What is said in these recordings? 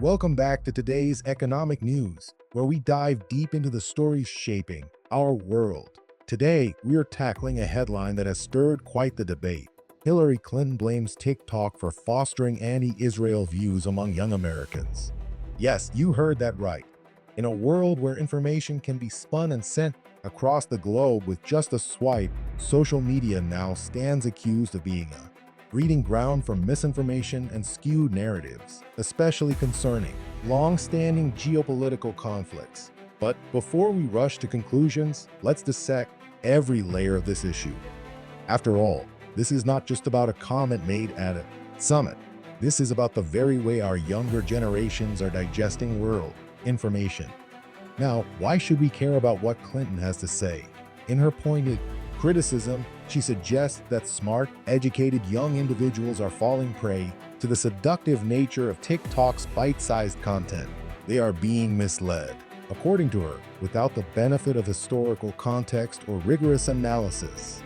Welcome back to today's economic news, where we dive deep into the stories shaping our world. Today, we are tackling a headline that has stirred quite the debate. Hillary Clinton blames TikTok for fostering anti-Israel views among young Americans. Yes, you heard that right. In a world where information can be spun and sent across the globe with just a swipe, social media now stands accused of being a breeding ground for misinformation and skewed narratives, especially concerning long-standing geopolitical conflicts. But before we rush to conclusions, let's dissect every layer of this issue. After all, this is not just about a comment made at a summit. This is about the very way our younger generations are digesting world information. Now, why should we care about what Clinton has to say? In her pointed criticism, she suggests that smart, educated young individuals are falling prey to the seductive nature of TikTok's bite-sized content. They are being misled, according to her, without the benefit of historical context or rigorous analysis.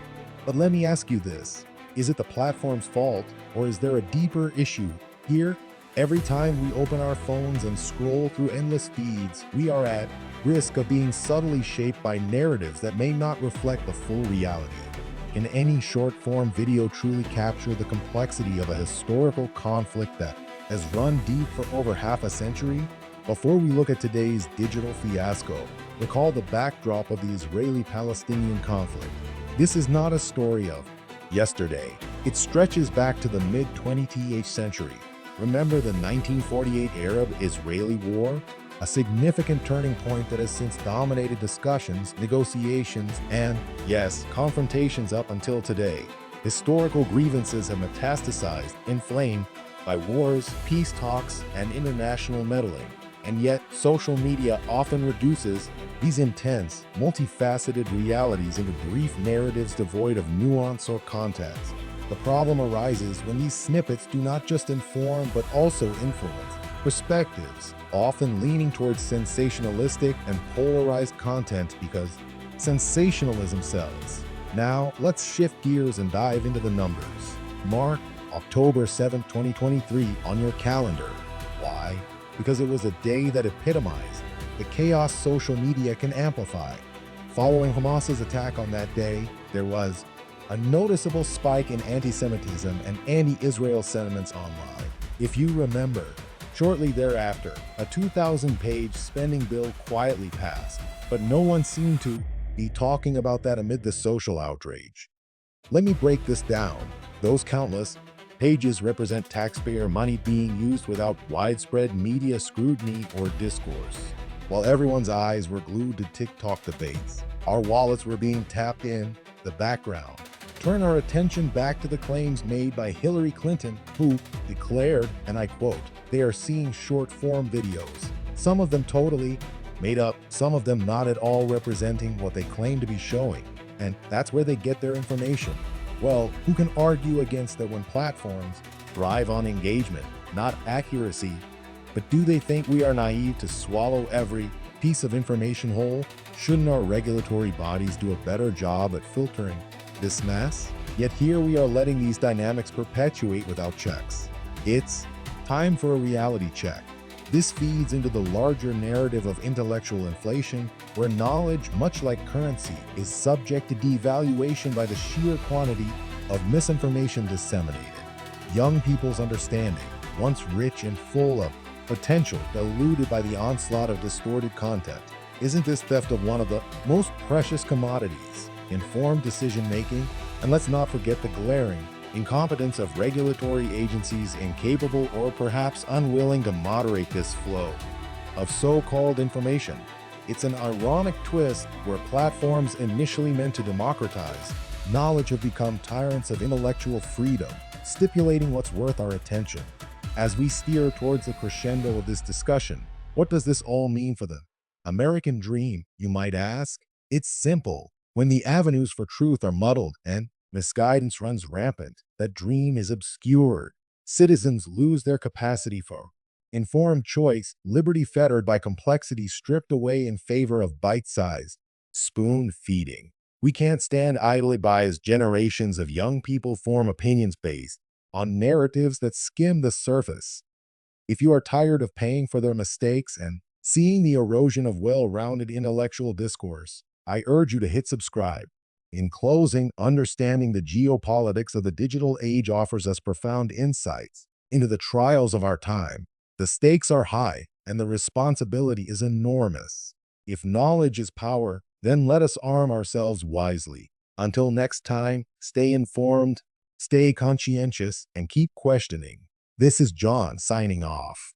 But let me ask you this. Is it the platform's fault, or is there a deeper issue here? Every time we open our phones and scroll through endless feeds, we are at risk of being subtly shaped by narratives that may not reflect the full reality. Can any short-form video truly capture the complexity of a historical conflict that has run deep for over half a century? Before we look at today's digital fiasco, recall the backdrop of the Israeli-Palestinian conflict. This is not a story of yesterday. It stretches back to the mid-20th century. Remember the 1948 Arab-Israeli War? A significant turning point that has since dominated discussions, negotiations, and, yes, confrontations up until today. Historical grievances have metastasized, inflamed by wars, peace talks, and international meddling. And yet, social media often reduces these intense, multifaceted realities into brief narratives devoid of nuance or context. The problem arises when these snippets do not just inform but also influence perspectives, often leaning towards sensationalistic and polarized content because sensationalism sells. Now, let's shift gears and dive into the numbers. Mark October 7, 2023 on your calendar. Why? Because it was a day that epitomized the chaos social media can amplify. Following Hamas's attack on that day, there was a noticeable spike in anti-Semitism and anti-Israel sentiments online. If you remember, shortly thereafter, a 2,000-page spending bill quietly passed, but no one seemed to be talking about that amid the social outrage. Let me break this down. Those countless pages represent taxpayer money being used without widespread media scrutiny or discourse. While everyone's eyes were glued to TikTok debates, our wallets were being tapped in the background. Turn our attention back to the claims made by Hillary Clinton, who declared, and I quote, "They are seeing short-form videos, some of them totally made up, some of them not at all representing what they claim to be showing, and that's where they get their information." Well, who can argue against that when platforms thrive on engagement, not accuracy? But do they think we are naive to swallow every piece of information whole? Shouldn't our regulatory bodies do a better job at filtering this mess? Yet here we are letting these dynamics perpetuate without checks. It's time for a reality check. This feeds into the larger narrative of intellectual inflation, where knowledge, much like currency, is subject to devaluation by the sheer quantity of misinformation disseminated. Young people's understanding, once rich and full of potential, diluted by the onslaught of distorted content. Isn't this theft of one of the most precious commodities? Informed decision-making, and let's not forget the glaring incompetence of regulatory agencies incapable or perhaps unwilling to moderate this flow of so-called information. It's an ironic twist where platforms initially meant to democratize knowledge have become tyrants of intellectual freedom, stipulating what's worth our attention. As we steer towards the crescendo of this discussion, what does this all mean for the American dream, you might ask? It's simple. When the avenues for truth are muddled and misguidance runs rampant, that dream is obscured. Citizens lose their capacity for informed choice, liberty fettered by complexity stripped away in favor of bite-sized spoon-feeding. We can't stand idly by as generations of young people form opinions based on narratives that skim the surface. If you are tired of paying for their mistakes and seeing the erosion of well-rounded intellectual discourse, I urge you to hit subscribe. In closing, understanding the geopolitics of the digital age offers us profound insights into the trials of our time. The stakes are high, and the responsibility is enormous. If knowledge is power, then let us arm ourselves wisely. Until next time, stay informed, stay conscientious, and keep questioning. This is John signing off.